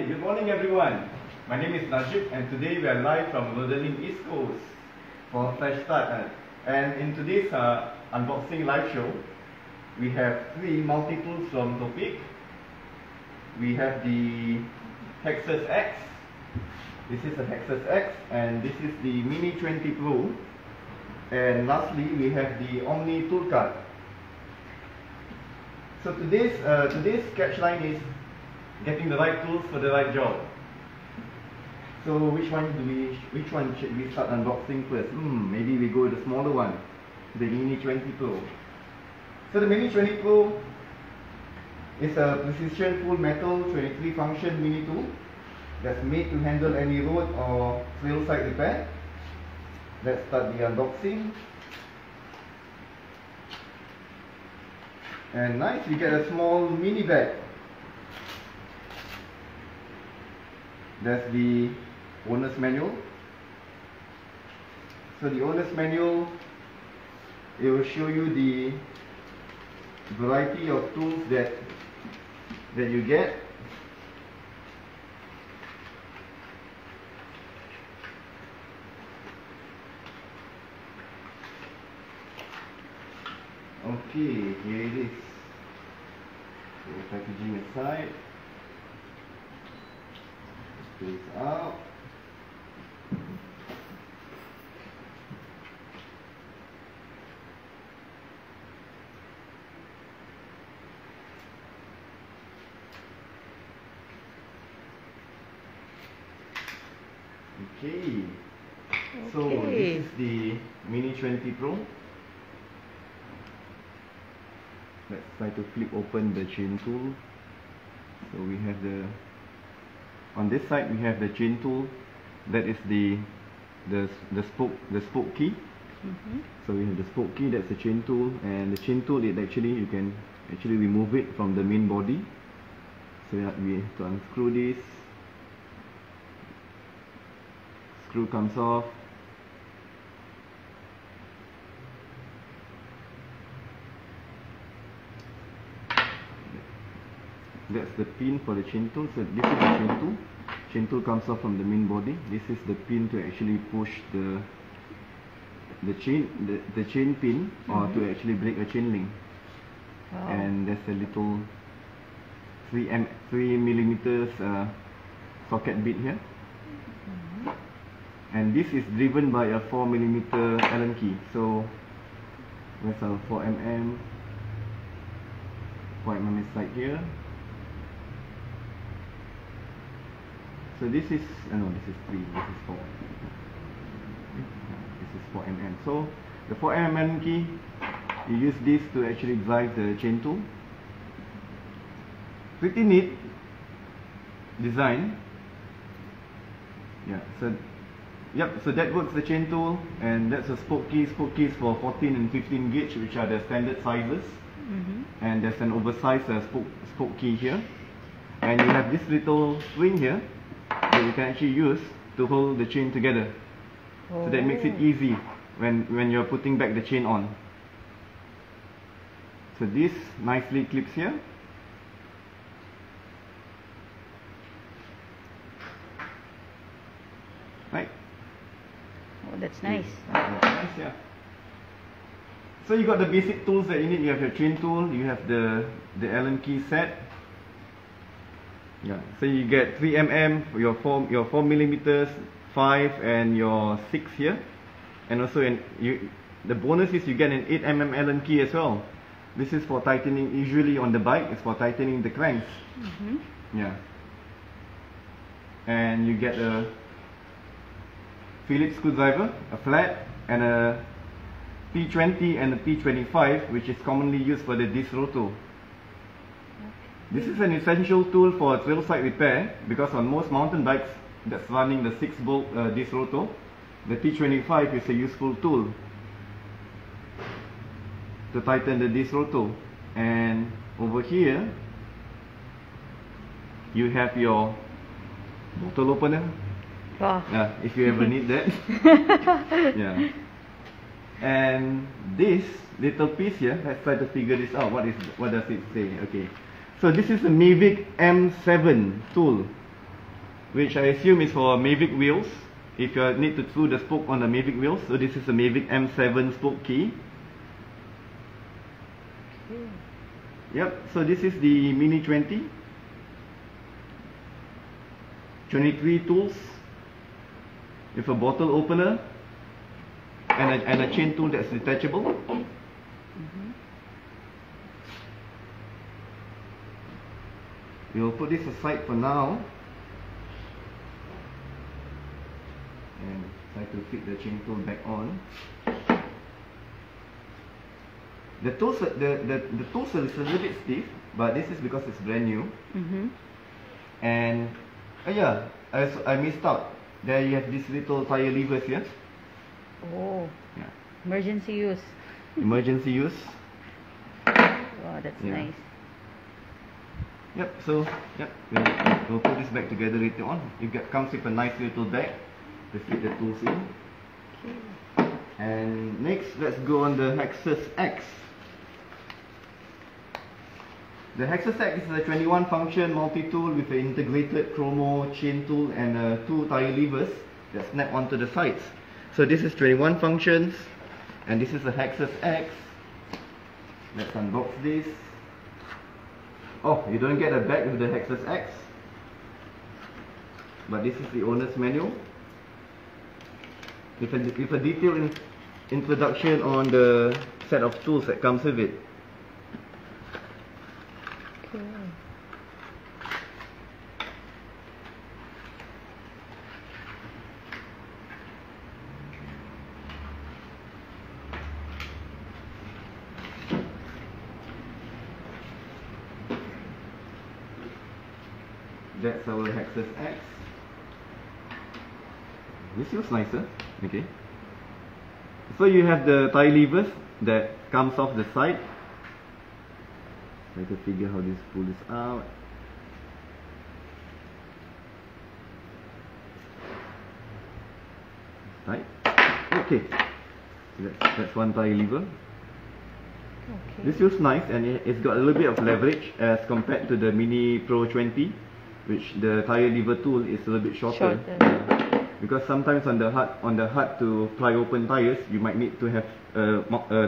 Hi, good morning everyone. My name is Najib and today we are live from Rodalink East Coast for Fresh Start. And in today's unboxing live show, we have three multi-tools from Topic. We have the Hexis X. This is a Hexis X and this is the Mini 20 Pro. And lastly, we have the Omni tool card. So today's catchline is getting the right tools for the right job. So which one should we start unboxing first? Maybe we go with the smaller one, the Mini 20 Pro. So the Mini 20 Pro is a precision full metal 23 function mini tool that's made to handle any road or trail side repair. Let's start the unboxing. And nice, we get a small mini bag. That's the owner's manual. So the owner's manual, it will show you the variety of tools that you get. Okay, here it is. So packaging aside, this out. Okay. So this is the Mini 20 Pro. Let's try to flip open the chain tool. So we have on this side we have the chain tool. That is the spoke key. So we have the spoke key, that's the chain tool, and the chain tool you can actually remove it from the main body. So we have to unscrew this. Screw comes off. That's the pin for the chain tool. So this is the chain tool. Chain tool comes off from the main body. This is the pin to actually push the chain pin, or to actually break a chain link. Wow. And there's a little 3mm socket bit here. And this is driven by a 4mm Allen key. So there's a 4mm side here. So this is, no, this is 3, this is 4. This is 4mm. So the 4mm Allen key, you use this to actually drive the chain tool. Pretty neat design. Yeah, so that works the chain tool, and that's a spoke keys for 14 and 15 gauge, which are the standard sizes. And there's an oversized spoke key here. And you have this little spring here that you can actually use to hold the chain together. So that makes it easy when you're putting back the chain on. So this nicely clips here. Right? Oh, that's nice. That's nice, yeah. So you got the basic tools that you need. You have your chain tool, you have the Allen key set. Yeah. So you get 3mm for your 4mm, 5 and your 6 here. And also the bonus is you get an 8mm Allen key as well. This is for tightening, usually on the bike, it's for tightening the cranks. Yeah. And you get a Phillips screwdriver, a flat, and a P20 and a P25, which is commonly used for the disc rotor. This is an essential tool for trail side repair, because on most mountain bikes that's running the 6-bolt disc rotor, the P25 is a useful tool to tighten the disc rotor. And over here you have your bottle opener. Yeah, if you ever need that. Yeah. And this little piece here, let's try to figure this out. What does it say? Okay. So this is the Mavic M7 tool. which I assume is for Mavic wheels. If you need to screw the spoke on the Mavic wheels, so this is a Mavic M7 spoke key. Yep, so this is the Mini 20. 23 tools with a bottle opener and a chain tool that's detachable. We'll put this aside for now and try to fit the chain tool back on. The tools are a little bit stiff, but this is because it's brand new. And yeah, I missed out. There you have these little tire levers here. Oh, Yeah. emergency use. Emergency use. Wow, that's nice. Yep, so we'll put this back together later on. Comes with a nice little bag to fit the tools in. Okay. And next, let's go on the Hexis X. The Hexis X is a 21 function multi-tool with an integrated chromo chain tool and 2 tire levers that snap onto the sides. So this is 21 functions, and this is the Hexis X. Let's unbox this. Oh, you don't get a bag with the Hexis X, but this is the owner's manual with a detailed introduction on the set of tools that comes with it. Okay. That's our Hexis X. This feels nicer. Okay. So you have the tire levers that comes off the side. Try to figure how this pull this out. Right. Okay. That's one tire lever. Okay. This feels nice, and it's got a little bit of leverage as compared to the Mini Pro 20, which the tire lever tool is a little bit shorter. Because sometimes on the hard to pry open tires, you might need to have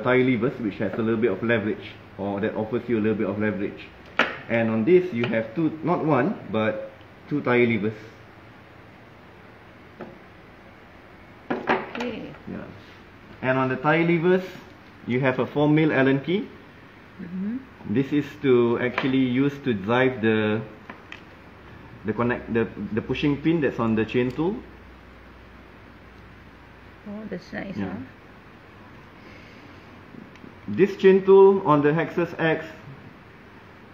tire levers which has a little bit of leverage, or that offers you a little bit of leverage. And on this, you have two, not one, but 2 tire levers. Okay. Yeah. And on the tire levers, you have a 4mm Allen key. This is to actually use to drive the pushing pin that's on the chain tool. Oh, that's nice, Yeah. huh? This chain tool on the Hexis X,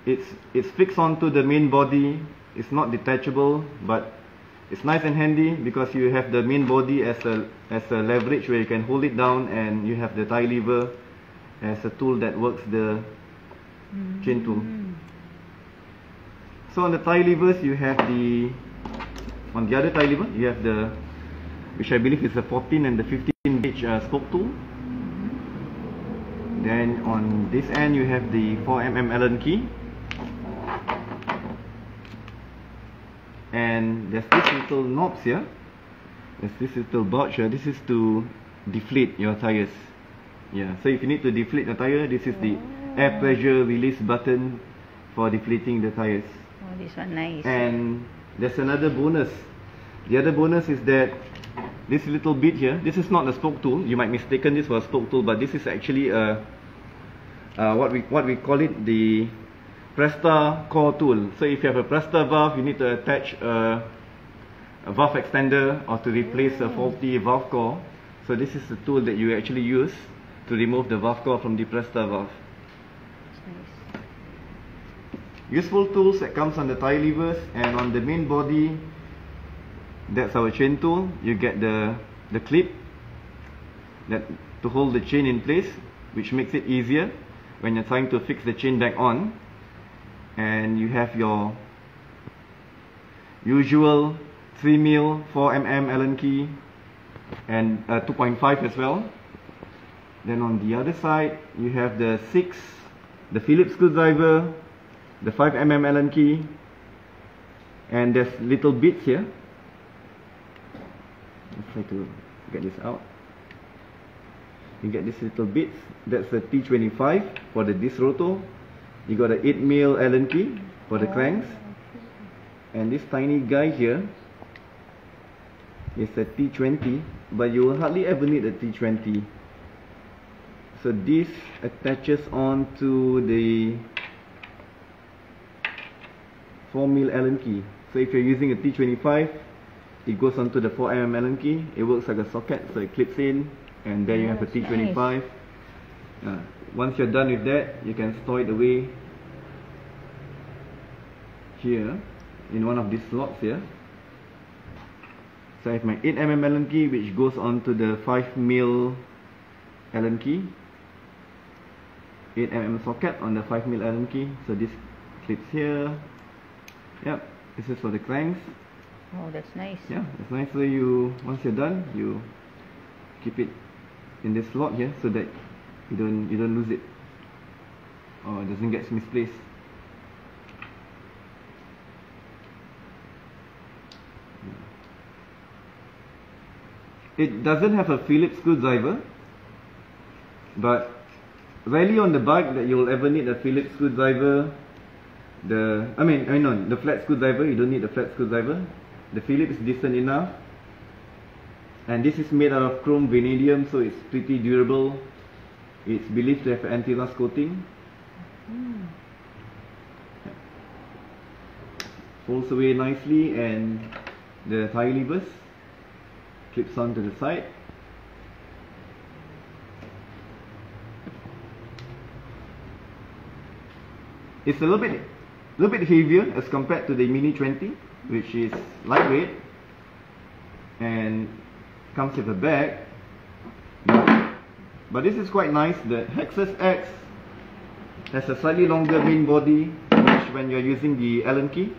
it's fixed onto the main body. It's not detachable, but it's nice and handy because you have the main body as a leverage where you can hold it down, and you have the tire lever as a tool that works the chain tool. So on the tire levers, you have on the other tire lever, you have which I believe is the 14 and the 15 gauge spoke tool. Then on this end, you have the 4mm Allen key. And there's this little knobs here. There's this little bulge here. This is to deflate your tires. Yeah, so if you need to deflate the tire, this is the air pressure release button for deflating the tires. Oh, this one nice. And there's another bonus. The other bonus is that this little bit here, this is not a spoke tool. You might mistaken this for a spoke tool, but this is actually what we call it, the Presta core tool. So if you have a Presta valve, you need to attach a valve extender or to replace a faulty valve core. So this is the tool that you actually use to remove the valve core from the Presta valve. That's nice. Useful tools that comes on the tire levers, and on the main body, that's our chain tool. You get the clip to hold the chain in place, which makes it easier when you're trying to fix the chain back on. And you have your usual 3mm 4mm Allen key and 2.5 as well. Then on the other side, you have the Phillips screwdriver, the 5mm Allen key, and there's little bits here try to get this out. You get these little bits. That's the T25 for the disc rotor. You got an 8mm Allen key for the cranks. And this tiny guy here is a T20, but you will hardly ever need a T20. So this attaches onto the 4mm Allen key. So if you're using a T25, it goes onto the 4mm Allen key. It works like a socket, so it clips in, and there you have a T25. Nice. Once you're done with that, you can store it away here in one of these slots here. So I have my 8mm Allen key, which goes onto the 5mm Allen key. 8mm socket on the 5mm Allen key. So this clips here. Yep, this is for the cranks. Oh, that's nice. Yeah, it's nice. So you, once you're done, you keep it in this slot here so that you don't lose it, or it doesn't get misplaced. It doesn't have a Phillips screwdriver, but rarely on the bike that you'll ever need a Phillips screwdriver. The flat screwdriver, you don't need a flat screwdriver. The Phillips is decent enough, and this is made out of chrome vanadium, so it's pretty durable. It's believed to have anti-rust coating. Folds away nicely, and the tire levers clips onto the side. It's a little bit heavier as compared to the Mini 20, which is lightweight and comes with a bag. But this is quite nice. The Hexis X has a slightly longer main body, which when you're using the Allen key,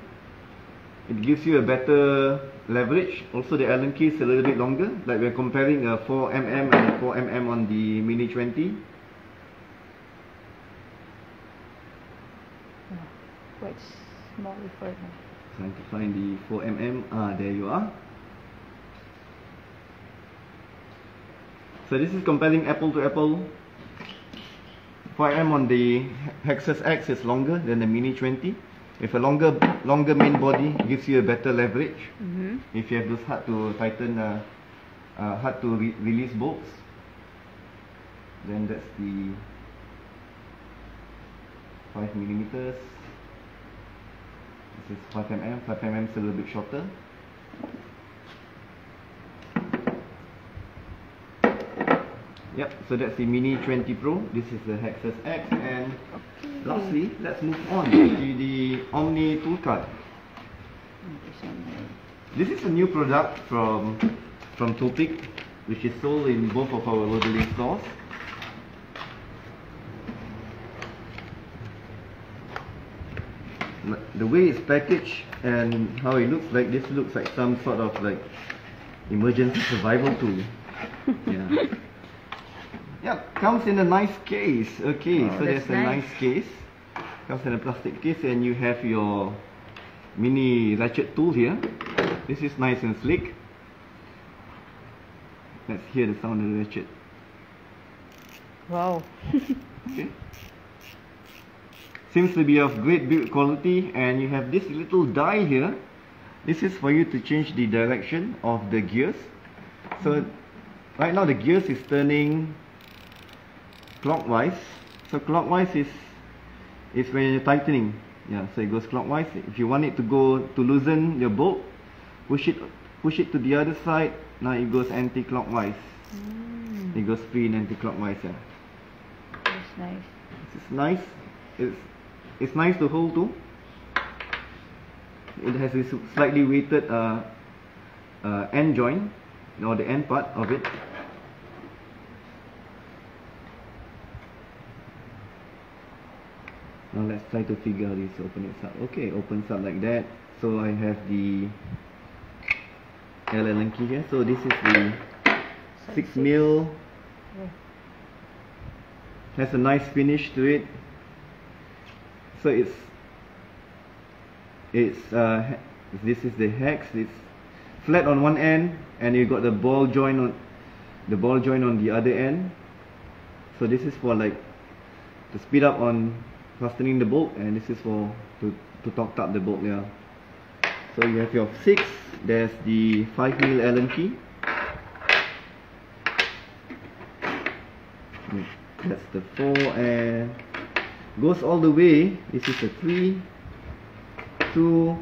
it gives you a better leverage. Also the Allen key is a little bit longer, like we're comparing a 4mm and a 4mm on the Mini 20. Quite small for it. Trying to find the 4mm. There you are. So this is comparing apple to apple. 5mm on the Hexis X is longer than the Mini 20. With a longer main body, gives you a better leverage. If you have those hard to tighten, hard to release bolts, then that's the 5mm. This is 5mm. 5mm is a little bit shorter. Yep, so that's the Mini 20 Pro. This is the Hexis X, and lastly, let's move on to the Omni toolcard. This is a new product from Topic, which is sold in both of our Rodalink stores. The way it's packaged and how it looks like, this looks like some sort of like emergency survival tool. Yeah. Yeah, comes in a nice case. Okay, so there's a nice case. Comes in a plastic case, and you have your mini ratchet tool here. This is nice and slick. Let's hear the sound of the ratchet. Wow. Okay. Seems to be of great build quality, and you have this little die here. This is for you to change the direction of the gears. So right now the gears is turning clockwise. So clockwise is when you're tightening. Yeah, so it goes clockwise. If you want it to go to loosen your bolt, push it to the other side. Now it goes anti-clockwise. It goes free and anti-clockwise. Yeah. That's nice. This is nice. It's nice to hold too. It has this slightly weighted end joint, or the end part of it. Now let's try to figure out this. Open it up. Okay, opens up like that. So I have the Allen key here. So this is the 6mm. Has a nice finish to it. So this is the hex. flat on one end, and you got the ball joint on the other end. So this is for like to speed up on fastening the bolt, and this is for to torque up the bolt. Yeah. So you have your 6. There's the 5mm Allen key. That's the 4, and goes all the way. This is a 3, 2,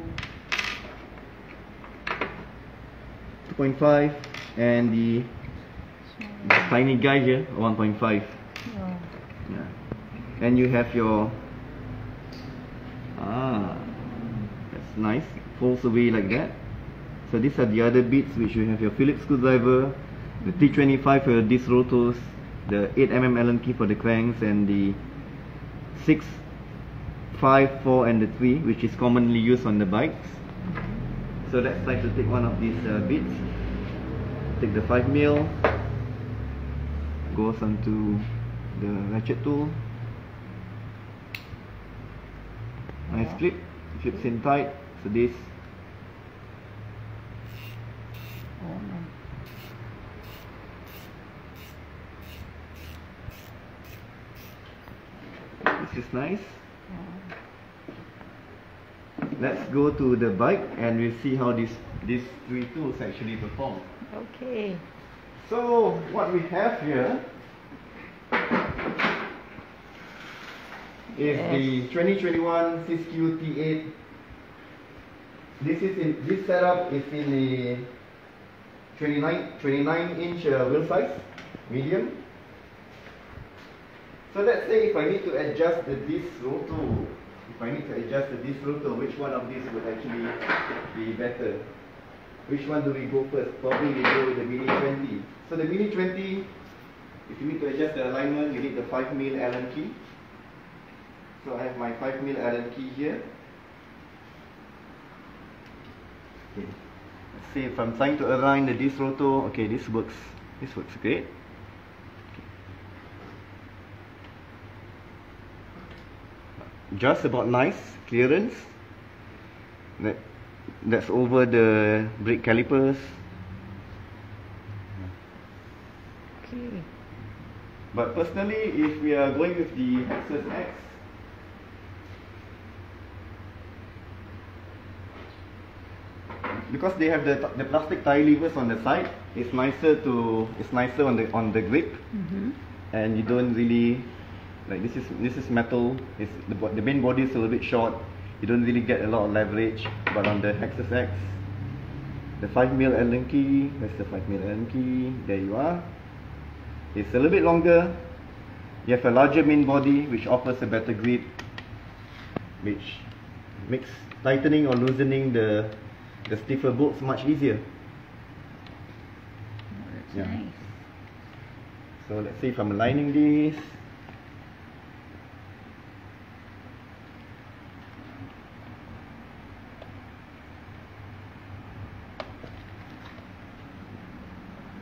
2.5, and the tiny guy here, 1.5. Oh. Yeah. And you have your that's nice, folds away like that. So these are the other bits, which you have your Phillips screwdriver, the T25 for your disc rotors, the 8mm Allen key for the cranks, and the 6, 5, 4 and the 3, which is commonly used on the bikes. So let's try to take one of these bits. Take the 5mm, goes onto the ratchet tool. Nice clip, fits in tight. So this is nice. Let's go to the bike and we'll see how these 3 tools actually perform. Okay. So what we have here is the 2021 Siskiyou T8. This setup is in the 29-inch wheel size, medium. So let's say if I need to adjust the disc rotor, which one of these would actually be better? Which one do we go first? Probably we go with the Mini 20. So the Mini 20, if you need to adjust the alignment, you need the 5mm Allen key. So I have my 5mm Allen key here. Okay. Let's see if I'm trying to align the disc rotor. Okay, this works great. Just about nice clearance. That's over the brake calipers. Okay. But personally, if we are going with the Hexis X, because they have the plastic tie levers on the side, it's nicer on the grip, and you don't really like this is metal. The main body is a little bit short. You don't really get a lot of leverage. But on the Hexis X, the 5mm Allen key, that's the 5mm Allen key. There you are. It's a little bit longer. You have a larger main body, which offers a better grip, which makes tightening or loosening the stiffer bolts much easier. Oh, that's Yeah. nice. So let's see if I'm aligning this.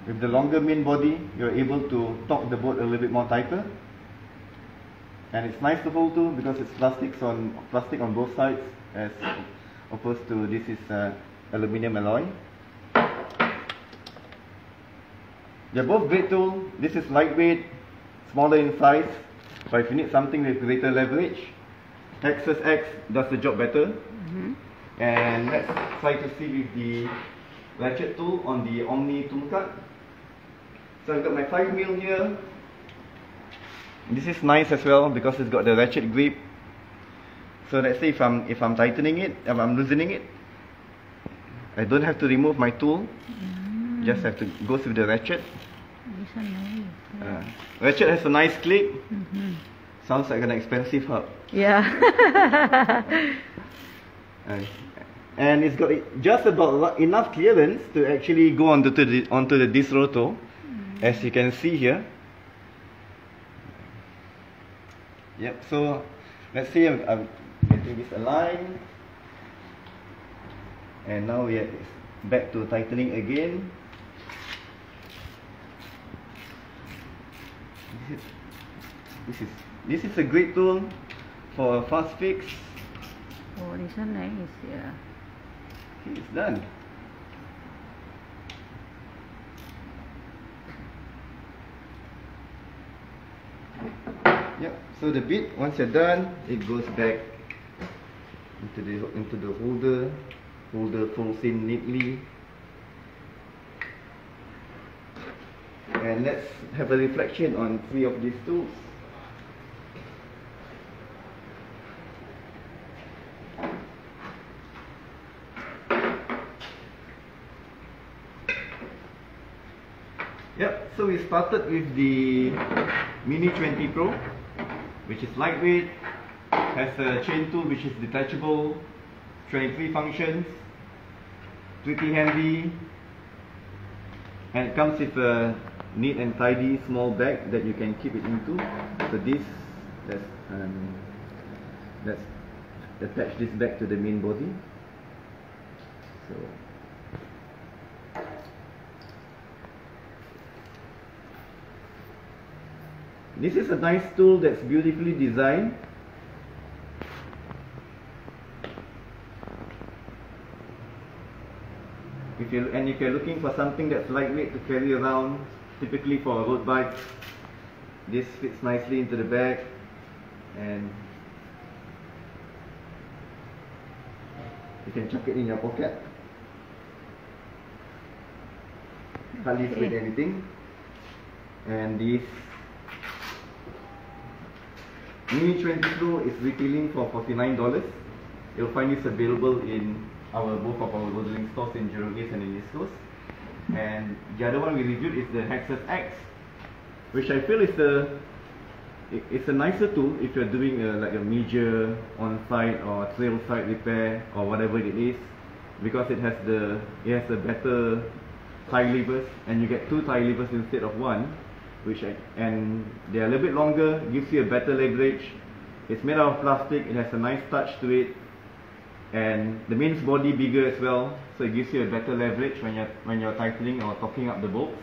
With the longer main body, you're able to torque the bolt a little bit more tighter. And it's nice to hold too, because it's plastic on both sides, as opposed to this is aluminium alloy. They're both great tools. This is lightweight, smaller in size, but if you need something with greater leverage, Hexis X does the job better. And let's try to see with the ratchet tool on the Omni tool cart. So I've got my 5mm here. This is nice as well because it's got the ratchet grip. So let's say if I'm tightening it, if I'm loosening it, I don't have to remove my tool. Just have to go through the ratchet. These are nice. Yeah. Ratchet has a nice click. Sounds like an expensive hub. Yeah. And it's got just about enough clearance to actually go onto the disc rotor, as you can see here. Yep. So let's see, I'm getting this aligned, and now we are back to tightening again. This is a great tool for a fast fix. Oh, these are nice. Yeah. Okay, it's done. Yep. So the bit, once you're done, it goes back into the holder. Holder folds in neatly. And let's have a reflection on 3 of these tools. Yep, so we started with the Mini 20 Pro, which is lightweight, has a chain tool which is detachable, 23 functions, pretty handy, and it comes with a neat and tidy small bag that you can keep it into. So this, let's attach this back to the main body. So this is a nice tool that's beautifully designed. If you're looking for something that's lightweight to carry around, typically for a road bike, this fits nicely into the bag, and you can chuck it in your pocket. Hardly with anything. And this Mini 20 Pro is retailing for $49. You'll find this available in both of our Rodalink stores in Jurong East and in East Coast. And the other one we reviewed is the Hexis X, which I feel is it's a nicer tool if you're doing like a major on-site or trail site repair or whatever it is, because it has a better tie levers, and you get 2 tie levers instead of 1, and they're a little bit longer, gives you a better leverage. It's made out of plastic, it has a nice touch to it, and the mains body bigger as well, so it gives you a better leverage when you're tightening or torquing up the bolts.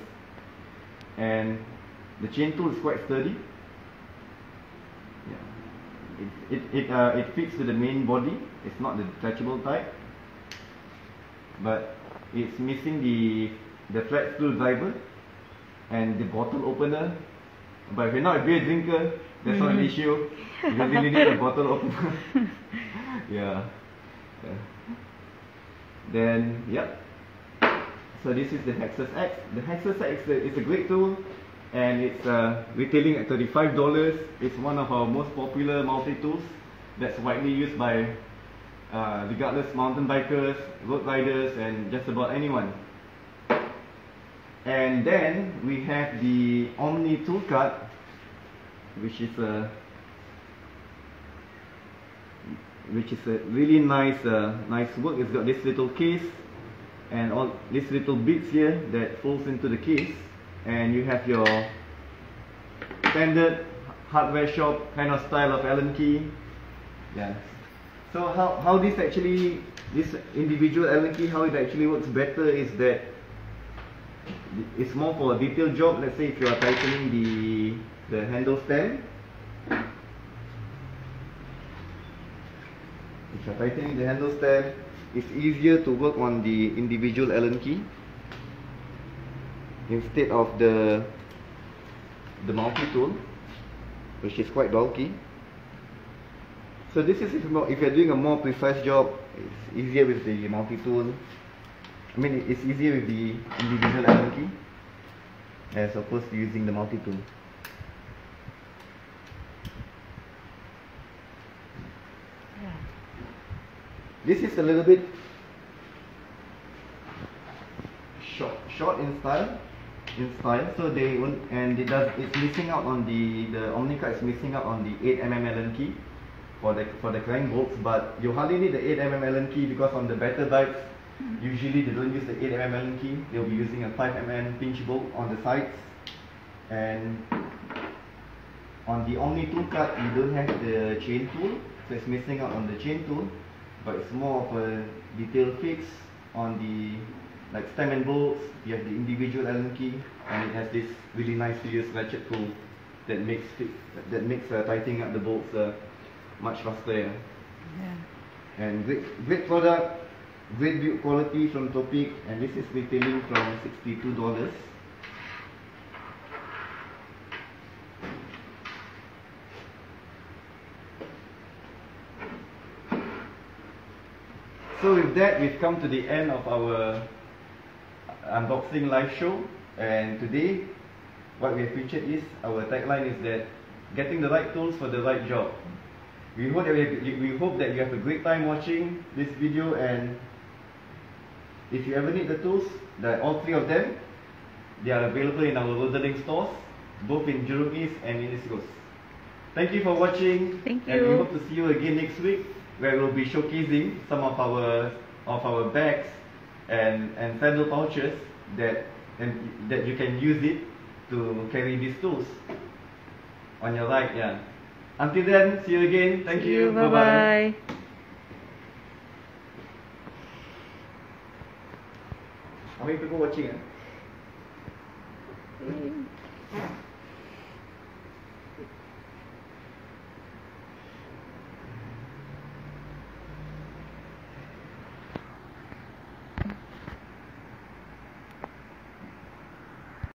And the chain tool is quite sturdy. Yeah. It fits to the main body. It's not the detachable type, but it's missing the flat screwdriver and the bottle opener. But if you're not a beer drinker, that's not an issue. You don't really need a bottle opener. Yeah. Then, yep. So this is the Hexis X. The Hexis X is a great tool, and it's retailing at $35. It's one of our most popular multi-tools that's widely used by regardless mountain bikers, road riders, and just about anyone. And then we have the Omni tool cart, which is a really nice work. It's got this little case and all these little bits here that folds into the case, and you have your standard hardware shop kind of style of Allen key. Yeah. So how this individual Allen key, how it actually works better is that it's more for a detailed job. Let's say if you are tightening the handle stem. If you're tightening the handle stem, it's easier to work on the individual Allen key instead of the multi-tool, which is quite bulky. So this is if you're doing a more precise job, it's easier with the multi-tool. I mean, it's easier with the individual Allen key as opposed to using the multi-tool. This is a little bit short in style. So it's missing out on the Omni card is missing out on the 8mm Allen key for the crank bolts, but you hardly need the 8mm Allen key because on the better bikes, usually they don't use the 8mm Allen key. They'll be using a 5mm pinch bolt on the sides, and on the Omni tool card you don't have the chain tool, so it's missing out on the chain tool. But it's more of a detail fix on the stem and bolts. You have the individual Allen key, and it has this really nice to use ratchet tool that makes tightening up the bolts much faster. Yeah. And great product, great build quality from Topic, and this is retailing from $62. that, we've come to the end of our unboxing live show. And today, what we have featured is, our tagline is that, getting the right tools for the right job. We hope that you have a great time watching this video, and if you ever need the tools, all three of them, they are available in our Rodalink stores, both in Jurong East and in East Coast. Thank you for watching. Thank And we you. hope to see you again next week, where we'll be showcasing some of our bags and sandal pouches that you can use it to carry these tools on your ride. Yeah. Until then, see you again. Thank See you. Bye bye. How many people watching? Bye.